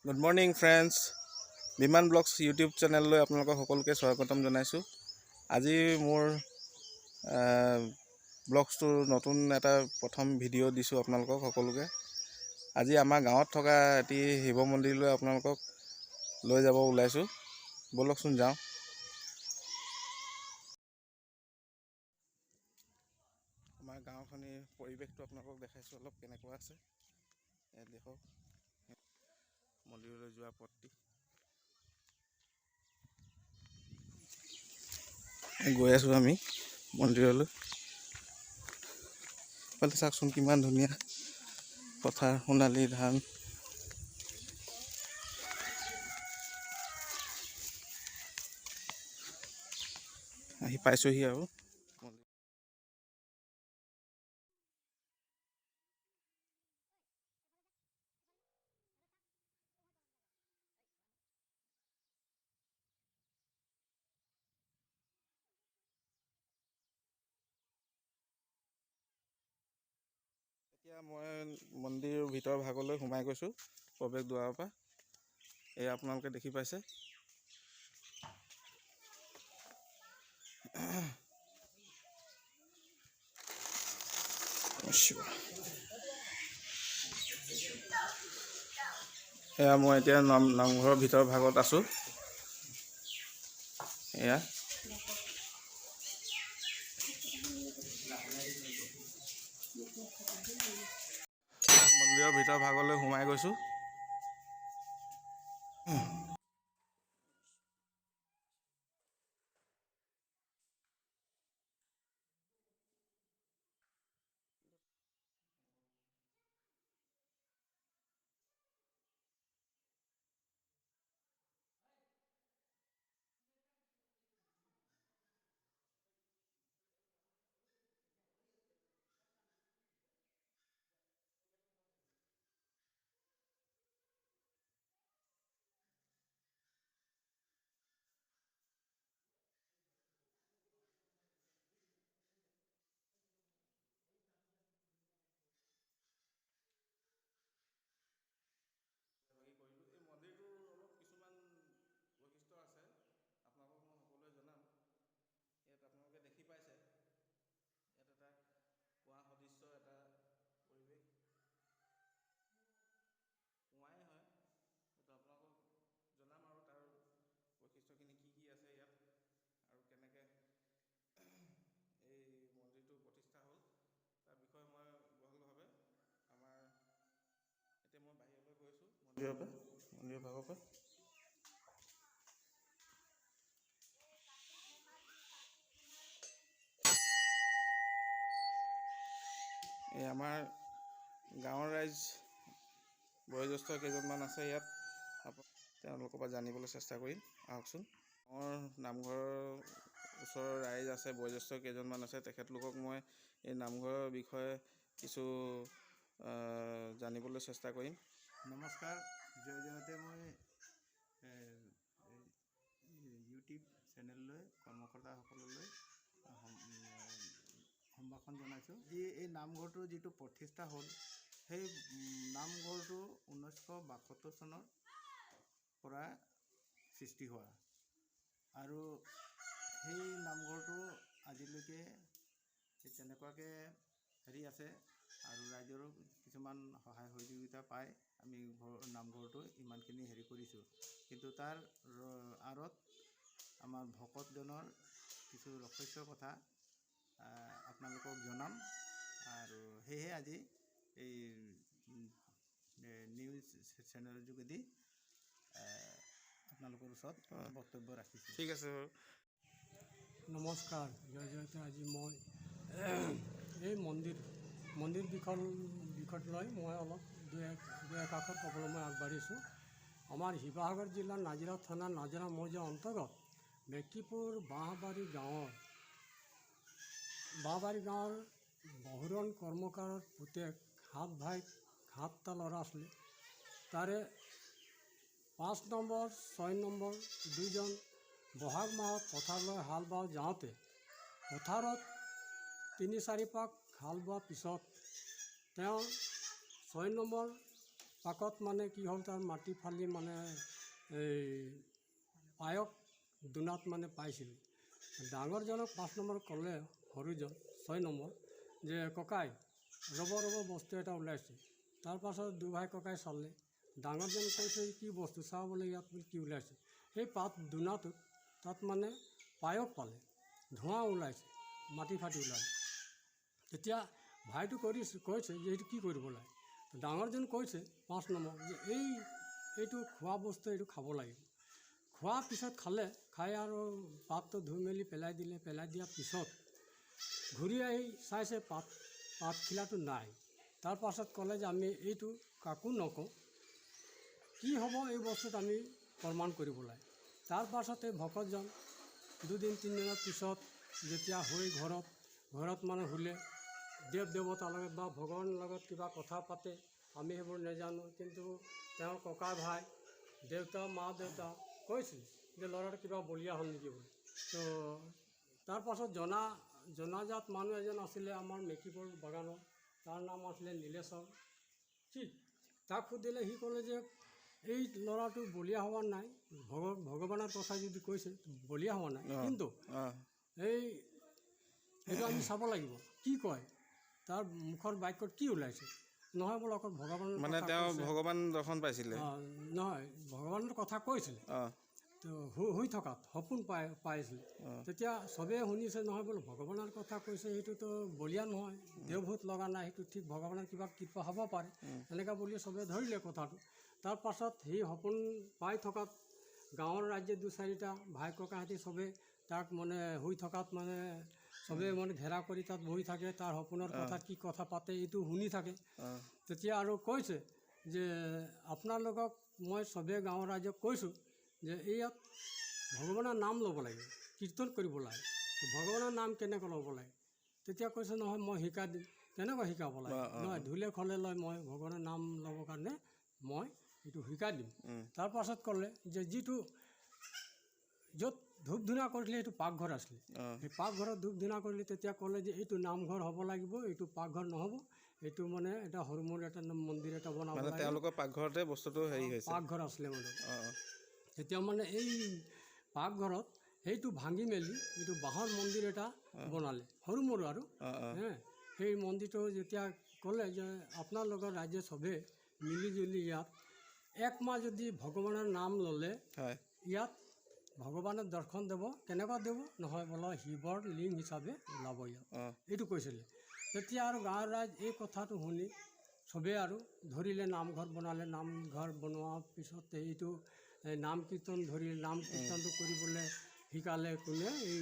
Good morning friends, বিমান blogs YouTube চেনেললৈ আপোনালোকক সকলোকে স্বাগতম জনাইছোঁ। আজি মোৰ ব্লগছটোৰ নতুন এটা প্ৰথম ভিডিঅ' দিছোঁ আপোনালোকক সকলোকে। আজি আমাৰ গাঁৱত থকা এটি শিৱ মন্দিৰলৈ আপোনালোকক লৈ যাব ওলাইছোঁ। ব'লকচোন যাওঁ। আমাৰ গাঁওখনিৰ পৰিৱেশটো আপোনালোকক দেখাইছোঁ অলপ কেনেকুৱা আছে। ইয়াত দেখক মন্দিৰলৈ যোৱা পথটি। গৈ আছোঁ আমি মন্দিৰলৈ। এইফালে চাওকচোন কিমান ধুনীয়া পথাৰ, সোণালী ধান। আহি পাইছোঁহি আৰু এতিয়া মই মন্দিৰৰ ভিতৰ ভাগলৈ সোমাই গৈছোঁ, প্ৰৱেশ দুৱাৰৰ পৰা। এয়া আপোনালোকে দেখি পাইছে। এয়া মই এতিয়া নামঘৰৰ ভিতৰ ভাগত আছোঁ। এয়া মন্দিৰৰ ভিতৰ ভাগলৈ সোমাই গৈছোঁ। কৰিলোঁ। এই মন্দিৰটোৰ অলপ কিছুমান বৈশিষ্ট্য আছে, আপোনালোকক মই সকলোৱে জনাম। ইয়াত আপোনালোকে দেখি পাইছে, ইয়াত এটা কুঁৱা সদৃশ্য এটা পৰিৱেশ, কুঁৱাই হয়। সেইটো আপোনালোকক জনাম আৰু তাৰ বৈশিষ্ট্যখিনি কি আছে ইয়াত, আৰু কেনেকৈ এই মন্দিৰটো প্ৰতিষ্ঠা হ'ল তাৰ বিষয়ে মই বহলভাৱে আমাৰ এতিয়া মই বাহিৰলৈ গৈছোঁ মন্দিৰৰ ভাগৰ পৰা। এই আমাৰ গাঁৱৰ ৰাইজ বয়োজ্যেষ্ঠ কেইজনমান আছে ইয়াত, তেওঁলোকৰ পৰা জানিবলৈ চেষ্টা কৰিম। আহকচোন। গাঁৱৰ নামঘৰৰ ওচৰৰ ৰাইজ আছে, বয়োজ্যেষ্ঠ কেইজনমান আছে, তেখেতলোকক মই এই নামঘৰৰ বিষয়ে কিছু জানিবলৈ চেষ্টা কৰিম। নমস্কাৰ, জয় জয়তে মই ইউটিউব চেনেললৈ কৰ্মকৰ্তাসকললৈ সম্ভাষণ জনাইছোঁ। এই নামঘৰটো যিটো প্ৰতিষ্ঠা হ'ল, সেই নামঘৰটো 1972 চনৰ পৰা সৃষ্টি হোৱা, আৰু সেই নামঘৰটো আজিলৈকে তেনেকুৱাকৈ আছে, আৰু ৰাইজৰো কিছুমান সহায় সহযোগিতা পাই আমি নামঘৰটো ইমানখিনি কৰিছোঁ। কিন্তু তাৰ আঁৰত আমাৰ ভকতজনৰ কিছু ৰহস্যৰ কথা আপোনালোকক জনাম, আৰু সেয়েহে আজি এই নিউজ চেনেলৰ যোগেদি আপোনালোকৰ ওচৰত বক্তব্য ৰাখিছোঁ। ঠিক আছে বাৰু। নমস্কাৰ, জয় জয়তে। আজি মই এই মন্দিৰ বিষয়ত লৈ মই অলপ দুই একাষৰ ক'বলৈ মই আগবাঢ়িছোঁ। আমাৰ শিৱসাগৰ জিলাৰ নাজিৰা থানা নাজিৰা মৌজাৰ অন্তৰ্গত মেকিপুৰ বাঁহবাৰী গাঁৱৰ বহুৰণ কৰ্মকাৰৰ পুতেক 7 ভাইক 7টা ল'ৰা ছোৱালী, তাৰে 5 নম্বৰ 6 নম্বৰ দুজন বহাগ মাহত পথাৰলৈ হাল বাব যাওঁতে পথাৰত 3-4 পাক হাল বোৱাৰ পিছত তেওঁ 6 নম্বৰ পাকত মানে কি হ'ল তাৰ মাটি ফালি মানে এই পায়স দুনাত মানে পাইছিলোঁ। ডাঙৰজনক 5 নম্বৰ ক'লে, সৰুজন 6 নম্বৰ, যে ককাই ৰ'ব বস্তু এটা ওলাইছে। তাৰপাছত দুভাই ককাই চালে, ডাঙৰজন কৈছে কি বস্তু চাওঁ বোলে, ইয়াত বোলে কি ওলাইছে। সেই পাত দুনাটোত তাত মানে পায়স পালে, ধোঁৱা ওলাইছে, মাটি ফাটি ওলালে। তেতিয়া ভাইটো কৈছে যে এইটো কি কৰিব লাগে। ডাঙৰজন কৈছে 5 নম্বৰ যে এইটো খোৱা বস্তু, এইটো খাব লাগিব। খোৱাৰ পিছত খাই আৰু পাতটো ধুই মেলি পেলাই দিলে। পেলাই দিয়াৰ পিছত ঘূৰি আহি চাইছে পাতখিলাটো নাই। তাৰপাছত ক'লে যে আমি এইটো কাকো নকওঁ, কি হ'ব এই বস্তুত আমি প্ৰমাণ কৰিব লাগে। তাৰপাছত এই ভকতজন 2-3 দিনৰ পিছত যেতিয়া হৈ ঘৰত মানে শুলে, দেৱতাৰ লগত বা ভগৱানৰ লগত কিবা কথা পাতে, আমি সেইবোৰ নাজানো। কিন্তু তেওঁৰ ককা ভাই, মা দেউতা কৈছিল যে ল'ৰাটো কিবা বলিয়া হ'ল নেকি বুলি। তো তাৰপাছত জনাজাত মানুহ এজন আছিলে আমাৰ মেকিপুৰ বাগানৰ, তাৰ নাম আছিলে নীলেশ্বৰ। ঠিক তাক সুধিলে, সি ক'লে যে এই ল'ৰাটো বলিয়া হোৱা নাই, ভগৱানৰ কথা যদি কৈছে বলিয়া হোৱা নাই, কিন্তু এইটো আমি চাব লাগিব কি কয়, তাৰ মুখৰ বাক্যত কি ওলাইছে। নহয় বোলে অকল ভগৱানৰ মানে তেওঁ ভগৱান দৰ্শন পাইছিলে, নহয় ভগৱানৰ কথা কৈছিলে। তো শুই থকাত সপোন পাইছিলে। তেতিয়া চবেই শুনিছে, নহয় বোলে ভগৱানৰ কথা কৈছে, সেইটোতো বলিয়া নহয়, দেওভূত লগা নাই, সেইটো ঠিক ভগৱানৰ কিবা কৃপা হ'ব পাৰে, এনেকুৱা বুলি চবেই ধৰিলে কথাটো। তাৰপাছত সেই সপোন পাই থকাত গাঁৱৰ ৰাইজে 2-4টা ভাই ককাহঁতি চবেই তাক মানে শুই থকাত মানে চবেই মানে ঘেৰা কৰি তাত বহি থাকে, তাৰ সপোনৰ কথা কি কথা পাতে এইটো শুনি থাকে। তেতিয়া আৰু কৈছে যে আপোনালোকক মই চবেই গাঁৱৰ ৰাইজক কৈছোঁ যে ইয়াত ভগৱানৰ নাম ল'ব লাগে, কীৰ্তন কৰিব লাগে। ভগৱানৰ নাম কেনেকৈ ল'ব লাগে? তেতিয়া কৈছে, নহয় মই শিকাই দিম। কেনেকৈ শিকাব লাগে? নহয় ঢোলে খোলে লৈ মই ভগৱানৰ নাম ল'বৰ কাৰণে মই এইটো শিকাই দিম। তাৰপাছত ক'লে যে য'ত ধূপ ধূনা কৰিছিলে সেইটো পাকঘৰ আছিলে, সেই পাকঘৰত ধূপ ধূনা কৰিলে। তেতিয়া ক'লে যে এইটো নামঘৰ হ'ব লাগিব, এইটো পাকঘৰ নহ'ব, এইটো মানে এটা সৰু মূল এটা মন্দিৰ এটা বনাব লাগে। তেওঁলোকৰ পাকঘৰতে বস্তুটো হেৰি হৈছে, পাকঘৰ আছিলে মানে। তেতিয়া মানে এই পাকঘৰত সেইটো ভাঙি মেলি এইটো বাঁহৰ মন্দিৰ এটা বনালে, সৰু মৰু আৰু। সেই মন্দিৰটো যেতিয়া ক'লে যে আপোনালোকৰ ৰাইজে চবেই মিলিজুলি ইয়াত 1 মাহ যদি ভগৱানৰ নাম ল'লে ইয়াত ভগৱানৰ দৰ্শন দেব। কেনেকুৱা দেব? নহয় বোলে শিৱৰ লিংগ হিচাপে ওলাব ইয়াত, এইটো কৈছিলে। তেতিয়া আৰু গাঁৱৰ ৰাইজ এই কথাটো শুনি চবেই আৰু ধৰিলে, নামঘৰ বনালে। নামঘৰ বনোৱাৰ পিছতে এইটো নাম কীৰ্তন ধৰিলে। নাম কীৰ্তনটো কৰিবলৈ শিকালে কোনে? এই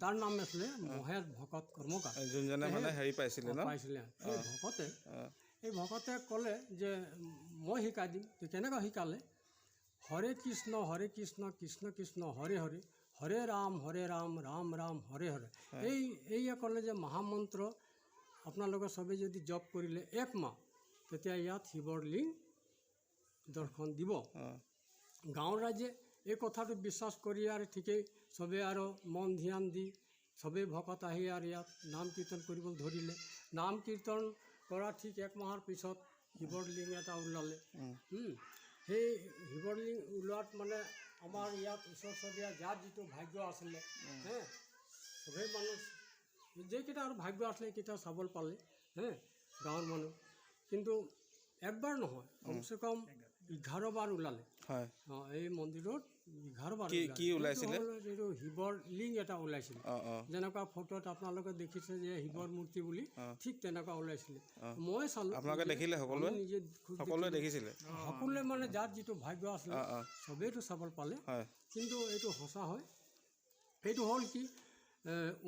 তাৰ নাম আছিলে মহেশ ভকত কৰ্মকাৰ, যোনজনে মানে হেৰি পাইছিলে। এই ভকতে ক'লে যে মই শিকাই দিম। কেনেকৈ শিকালে? হৰে কৃষ্ণ কৃষ্ণ কৃষ্ণ হৰে হৰে, হৰে ৰাম ৰাম ৰাম হৰে হৰে। এইয়া ক'লে যে মহামন্ত্ৰ আপোনালোকে চবেই যদি জপ কৰিলে 1 মাহ, তেতিয়া ইয়াত শিৱৰ লিংগ দৰ্শন দিব। গাঁৱৰ ৰাইজে এই কথাটো বিশ্বাস কৰি আৰু ঠিকেই চবেই আৰু মন ধ্যান দি চবেই ভকত আহি আৰু ইয়াত নাম কীৰ্তন কৰিবলৈ ধৰিলে। নাম কীৰ্তন কৰা ঠিক 1 মাহৰ পিছত শিৱৰ লিংগ এটা ওলালে। সেই শিৱৰ লিংগ ওলোৱাত মানে আমাৰ ইয়াত ওচৰ চুবুৰীয়া যাৰ যিটো ভাগ্য আছিলে, চবেই মানুহ যেইকেইটা আৰু ভাগ্য আছিলে সেইকেইটা চাবলৈ পালে গাঁৱৰ মানুহ। কিন্তু একবাৰ নহয়, কমচে কম 11 বাৰ ওলালে। এই মন্দিৰত 11 বাৰ কি ওলাইছিলে? এইটো শিৱৰ লিংগ এটা ওলাইছিলে। যেনেকুৱা ফটোত আপোনালোকে দেখিছে যে শিৱৰ মূৰ্তি বুলি, ঠিক তেনেকুৱা ওলাইছিলে। মই চালোঁ, আপোনালোকে দেখিলে? নিজে সকলোৱে দেখিছিলে? সকলোৱে মানে যাৰ যিটো ভাগ্য আছিলে চবেইটো চাবলৈ পালে। কিন্তু এইটো সঁচা হয়। এইটো হ'ল কি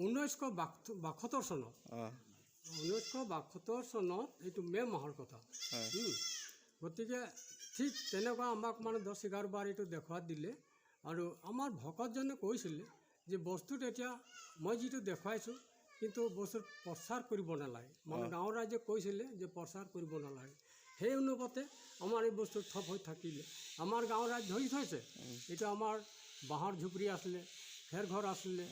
1972 চনত, 1972 চনত এইটো মে' মাহৰ কথা। গতিকে ঠিক তেনেকুৱা আমাক মানে 10-11 বাৰ এইটো দেখুৱাই দিলে। আৰু আমাৰ ভকতজনে কৈছিলে যে বস্তুটো এতিয়া মই যিটো দেখুৱাইছোঁ, কিন্তু বস্তুত প্ৰচাৰ কৰিব নালাগে। মানে গাঁৱৰ ৰাইজে কৈছিলে যে প্ৰচাৰ কৰিব নালাগে। সেই অনুপাতে আমাৰ এই বস্তু ঠপ হৈ থাকিলে। আমাৰ গাঁৱৰ ৰাইজ ধৰি থৈছে। এইটো আমাৰ বাঁহৰ ঝুপৰি আছিলে, খেৰ ঘৰ আছিলে।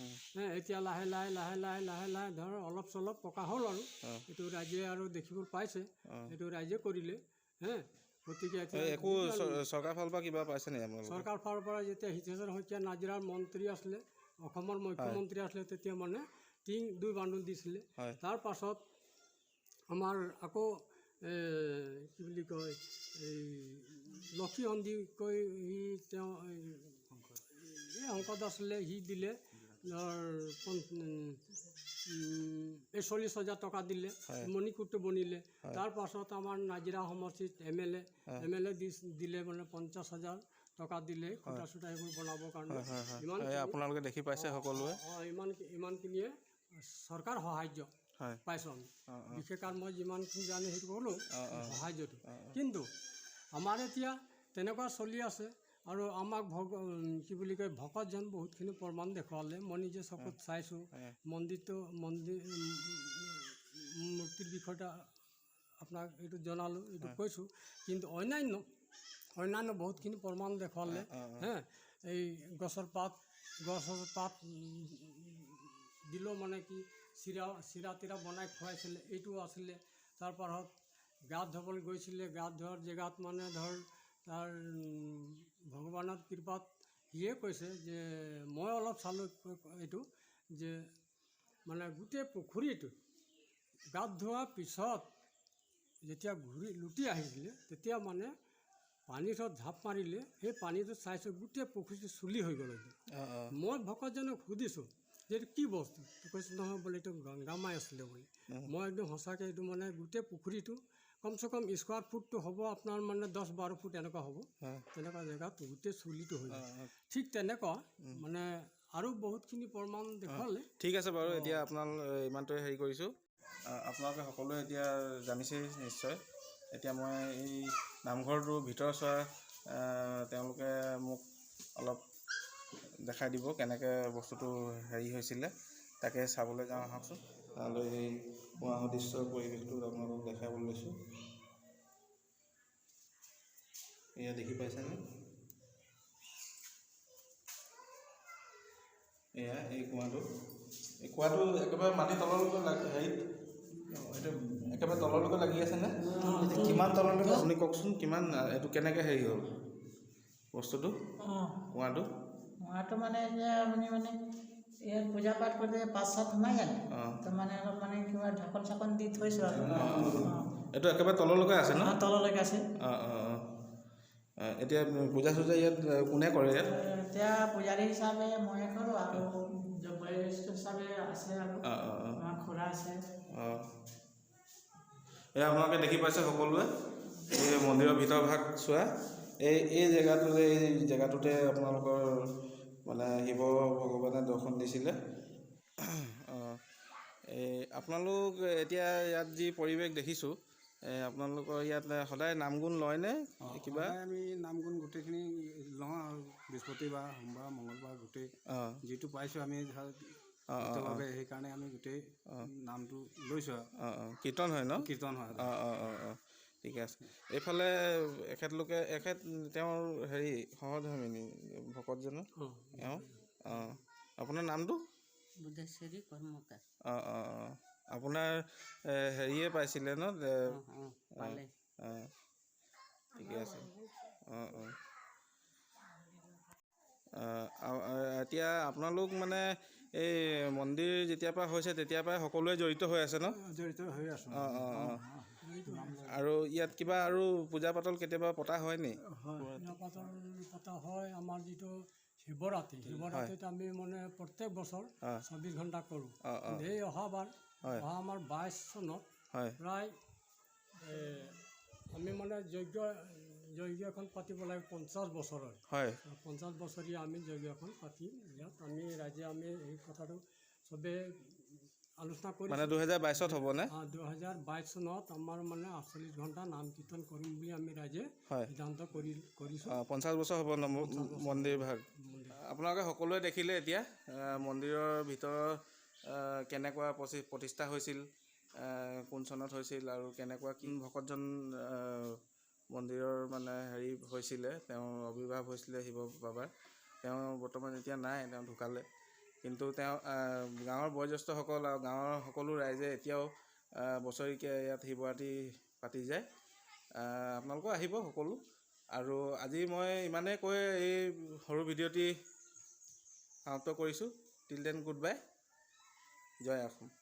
এতিয়া লাহে লাহে ধৰ অলপ চলপ পকা হ'ল আৰু এইটো ৰাইজে আৰু দেখিবলৈ পাইছে। এইটো ৰাইজে কৰিলে। হে গতিকে এতিয়া একো চৰকাৰ ফালৰ পৰা কিবা পাইছে নেকি আপোনালোকে? চৰকাৰ ফালৰ পৰা যেতিয়া হিতেশ্বৰ শইকীয়া নাজিৰাৰ মন্ত্ৰী আছিলে, অসমৰ মুখ্যমন্ত্ৰী আছিলে, তেতিয়া মানে টিং 2 বান্দোল দিছিলে। হয়। তাৰ পাছত আমাৰ আকৌ কি বুলি কয় এই লক্ষী সন্ধি কৈ সি তেওঁ এই শংকৰ দাস আছিলে, সি দিলে এই 40,000 টকা দিলে, মণিকূটটো বনিলে। তাৰ পাছত আমাৰ নাজিৰা সমষ্টিত MLA দিলে মানে 50,000 টকা দিলে খুঁটা চুটা এইবোৰ বনাবৰ কাৰণে। আপোনালোকে দেখি পাইছে সকলোৱে? ইমানখিনিয়ে চৰকাৰ সাহাৰ্য পাইছোঁ আমি। বিশেষ কাৰণ মই যিমানখিনি জানো সেইটো ক'লোঁ সাহাৰ্যটো। কিন্তু আমাৰ এতিয়া তেনেকুৱা চলি আছে। আৰু আমাক কি বুলি কয় ভকতজন বহুতখিনি প্ৰমাণ দেখুৱালে। মই নিজে চকুত চাইছোঁ। মন্দিৰ মূৰ্তিৰ বিষয়টা আপোনাক এইটো জনালোঁ, এইটো কৈছোঁ। কিন্তু অন্যান্য বহুতখিনি প্ৰমাণ দেখুৱালে। এই গছৰ পাত দিলেও মানে কি চিৰা তিৰা বনাই খুৱাইছিলে, এইটো আছিলে। তাৰপৰা গাত ধুবলৈ গৈছিলে, গাত ধোৱাৰ জেগাত মানে ধৰ তাৰ ভগৱানৰ কৃপাত সিয়ে কৈছে যে মই অলপ চালোঁ এইটো যে মানে গোটেই পুখুৰীটো গাত ধোৱাৰ পিছত যেতিয়া লুটি আহিছিলে, তেতিয়া মানে পানীটো ঝাপ মাৰিলে, সেই পানীটো চাইছোঁ গোটেই পুখুৰীটো চুলি হৈ গ'ল। মই ভকতজনক সুধিছোঁ যে এইটো কি বস্তু? কৈছোঁ নহয় বোলে এইটো গংগামাই আছিলে বুলি। মই একদম সঁচাকৈ এইটো মানে গোটেই পুখুৰীটো কমচে কম স্কোৱাৰ ফুটটো হ'ব আপোনাৰ মানে 10-12 ফুট এনেকুৱা হ'ব। তেনেকুৱা জেগাত গোটেই চুলিটো হৈ যায়। ঠিক তেনেকুৱা মানে আৰু বহুতখিনি প্ৰমাণ দেখুৱালে। ঠিক আছে বাৰু, এতিয়া ইমানটোৱে হেৰি কৰিছোঁ। আপোনালোকে সকলোৱে এতিয়া জানিছেই নিশ্চয়। এতিয়া মই এই নামঘৰটোৰ ভিতৰ চোৱা তেওঁলোকে মোক অলপ দেখাই দিব কেনেকৈ বস্তুটো হেৰি হৈছিলে, তাকে চাবলৈ যাওঁ আহকচোন। তালৈ এই পুৱাহৰ দৃশ্যৰ পৰিৱেশটো আপোনালোকক দেখাবলৈ লৈছোঁ। এয়া দেখি পাইছেনে? এয়া এই কুঁৱাটো একেবাৰে মাটি তললৈকে হেৰিত এইটো একেবাৰে তললৈকে লাগি আছেনে? কিমান তললৈকে আপুনি কওকচোন, কিমান এইটো কেনেকৈ হেৰি হ'ল বস্তুটো? কুঁৱাটো মানে যে আপুনি মানে ইয়াত পূজা পাঠ কৰিলে 5-7 সোমাই জানো? তো মানে অলপ মানে কিবা ঢাকন চাকন দি থৈছোঁ আৰু। এইটো একেবাৰে তললৈকে আছে ন? তললৈকে আছে। এতিয়া পূজা চূজা ইয়াত কোনে কৰে? ইয়াত এতিয়া পূজাৰী হিচাপে ময়ে কৰোঁ আৰু বয়োজ্যেষ্ঠ হিচাপে আছে আৰু আমাৰ খুৰা আছে। এয়া আপোনালোকে দেখি পাইছে সকলোৱে, এই মন্দিৰৰ ভিতৰ ভাগ চোৱা। এই জেগাটোতে আপোনালোকৰ মানে শিৱ ভগৱানে দৰ্শন দিছিলে। আপোনালোক এতিয়া ইয়াত যি পৰিৱেশ দেখিছোঁ, আপোনালোকৰ ইয়াত সদায় নাম গুণ লয়নে? কিবা আমি নাম গুণ গোটেইখিনি লওঁ আৰু বৃহস্পতিবাৰ, সোমবাৰ, মঙলবাৰ গোটেই যিটো পাইছোঁ আমি বাবে সেইকাৰণে আমি গোটেই নামটো লৈছোঁ আৰু। কীৰ্তন হয় ন? কীৰ্তন হয়। ঠিকে আছে। এইফালে তেওঁৰ হেৰি সহধৰ্মিনী ভকতজনৰ আপোনাৰ নামটো? বুদ্ধেশ্বৰী কৰ্মকাৰ। আপোনাৰ হেৰিয়ে পাইছিলে ন? ঠিকে আছে। এতিয়া আপোনালোক মানে এই মন্দিৰ যেতিয়াৰ পৰা হৈছে তেতিয়াৰ পৰাই সকলোৱে জড়িত হৈ আছে ন? জড়িত হৈ আছোঁ। আৰু ইয়াত কিবা আৰু পূজা পাতল কেতিয়াবা পতা হয় নি? পূজা পাতল পতা হয়। আমাৰ যিটো শিৱৰাত্ৰিত আমি মানে প্ৰত্যেক বছৰ 24 ঘণ্টা কৰোঁ। এই অহা আমাৰ 22 চনত প্ৰায় আমি মানে যজ্ঞ এখন পাতিব লাগে 50 বছৰৰ। 50 বছৰীয়া আমি যজ্ঞ এখন পাতি ইয়াত আমি ৰাইজে এই কথাটো চবেই আলোচনা কৰি মানে 2022ত হ'বনে? 2022 চনত আমাৰ মানে 48 ঘণ্টা নাম কীৰ্তন কৰিম বুলি আমি ৰাইজে সিদ্ধান্ত কৰিছোঁ। 50 বছৰ হ'ব মন্দিৰ ভাগ। আপোনালোকে সকলোৱে দেখিলে এতিয়া মন্দিৰৰ ভিতৰৰ কেনেকুৱা প্ৰতিষ্ঠা হৈছিল, কোন চনত হৈছিল আৰু কেনেকুৱা কি ভকতজন মন্দিৰৰ মানে হেৰি হৈছিলে, তেওঁৰ আৱিৰ্ভাৱ হৈছিলে শিৱ বাবাৰ। তেওঁ বৰ্তমান এতিয়া নাই, তেওঁ ঢুকালে। কিন্তু তেওঁ গাঁৱৰ বয়োজ্যেষ্ঠসকল আৰু গাঁৱৰ সকলো ৰাইজে এতিয়াও বছৰেকীয়া ইয়াত শিৱৰাত্ৰি পাতি যায়। আপোনালোকো আহিব সকলো। আৰু আজি মই ইমানেই কৈ এই সৰু ভিডিঅ'টি সমাপ্ত কৰিছোঁ। Till then good bye. জয় অসম।